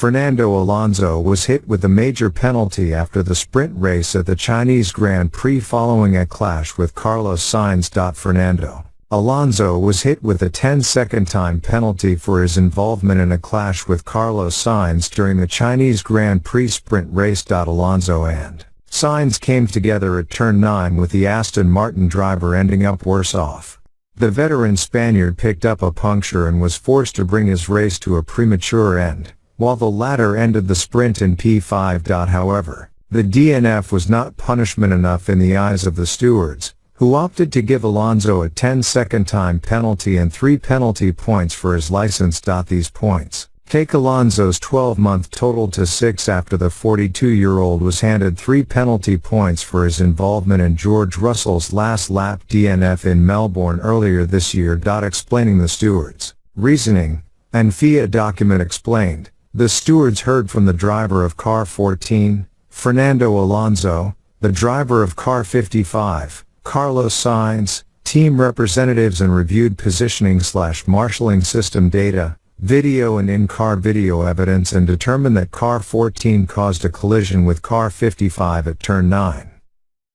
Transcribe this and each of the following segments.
Fernando Alonso was hit with a major penalty after the sprint race at the Chinese Grand Prix following a clash with Carlos Sainz. Fernando Alonso was hit with a 10-second time penalty for his involvement in a clash with Carlos Sainz during the Chinese Grand Prix sprint race. Alonso and Sainz came together at turn 9 with the Aston Martin driver ending up worse off. The veteran Spaniard picked up a puncture and was forced to bring his race to a premature end, while the latter ended the sprint in P5. However, the DNF was not punishment enough in the eyes of the stewards, who opted to give Alonso a 10-second time penalty and 3 penalty points for his license. These points take Alonso's 12-month total to 6 after the 42-year-old was handed 3 penalty points for his involvement in George Russell's last lap DNF in Melbourne earlier this year. Explaining the stewards' reasoning, an FIA document explained, the stewards heard from the driver of car 14, Fernando Alonso, the driver of car 55, Carlos Sainz, team representatives, and reviewed positioning/marshalling system data, video and in-car video evidence, and determined that car 14 caused a collision with car 55 at turn 9.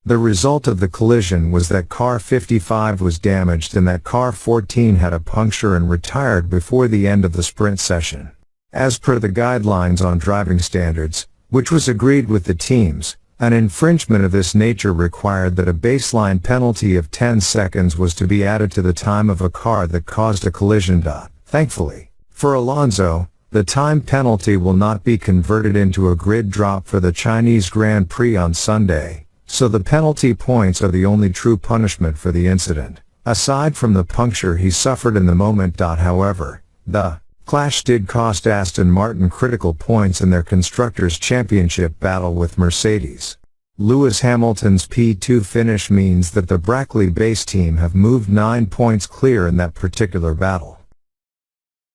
The result of the collision was that car 55 was damaged and that car 14 had a puncture and retired before the end of the sprint session. As per the guidelines on driving standards, which was agreed with the teams, an infringement of this nature required that a baseline penalty of 10 seconds was to be added to the time of a car that caused a collision. Thankfully, for Alonso, the time penalty will not be converted into a grid drop for the Chinese Grand Prix on Sunday, so the penalty points are the only true punishment for the incident, aside from the puncture he suffered in the moment. However, the clash did cost Aston Martin critical points in their Constructors' Championship battle with Mercedes. Lewis Hamilton's P2 finish means that the Brackley-based team have moved 9 points clear in that particular battle.